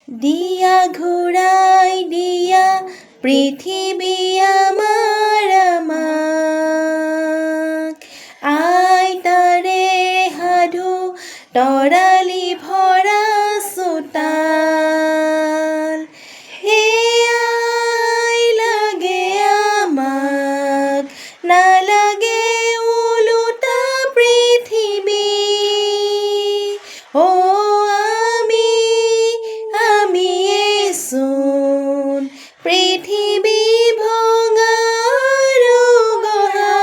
দিয়া ঘূৰাই দিয়া পৃথিৱী আমাৰ আমাক আইতাৰে সাধু তৰালি ভৰা চোতাল সেয়াই লাগে আমাক নালাগে ওলোটা পৃথিৱী আমিয়েচোন পৃথিৱী ভঙাৰু গঢ়া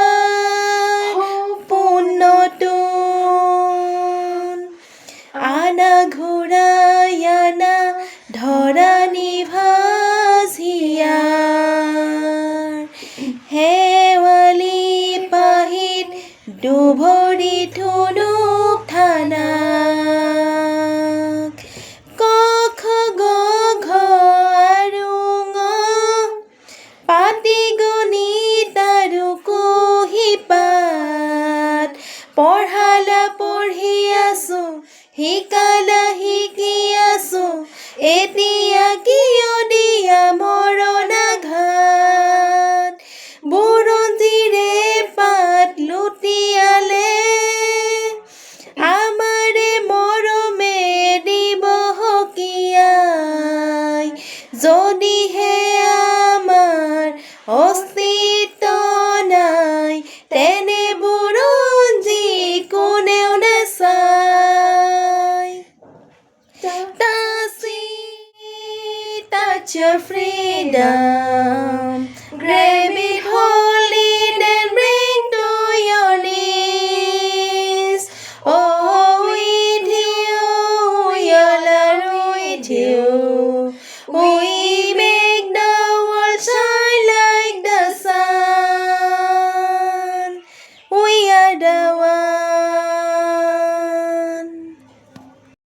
সপোনটোন আনা ঘূৰাই আনা ধৰা নিভাজিয়াৰ শেৱালি পাহিত দুভৰি ধুনুক থানা পঢ়ালা পঢ়ি আছো শিকালা শিকি আছো এতিয়া কিয় দিয়া মৰণ আঘাত বুৰঞ্জীৰে পাত লুটিয়ালে আমাৰে মৰমে দিব সকীয়াই যদিহে আমাৰ অস্তিত্ব নাই তেনে কোনেও নাচায় Touch your freedom grab it hold it and bring to your knees oh with you we all are with you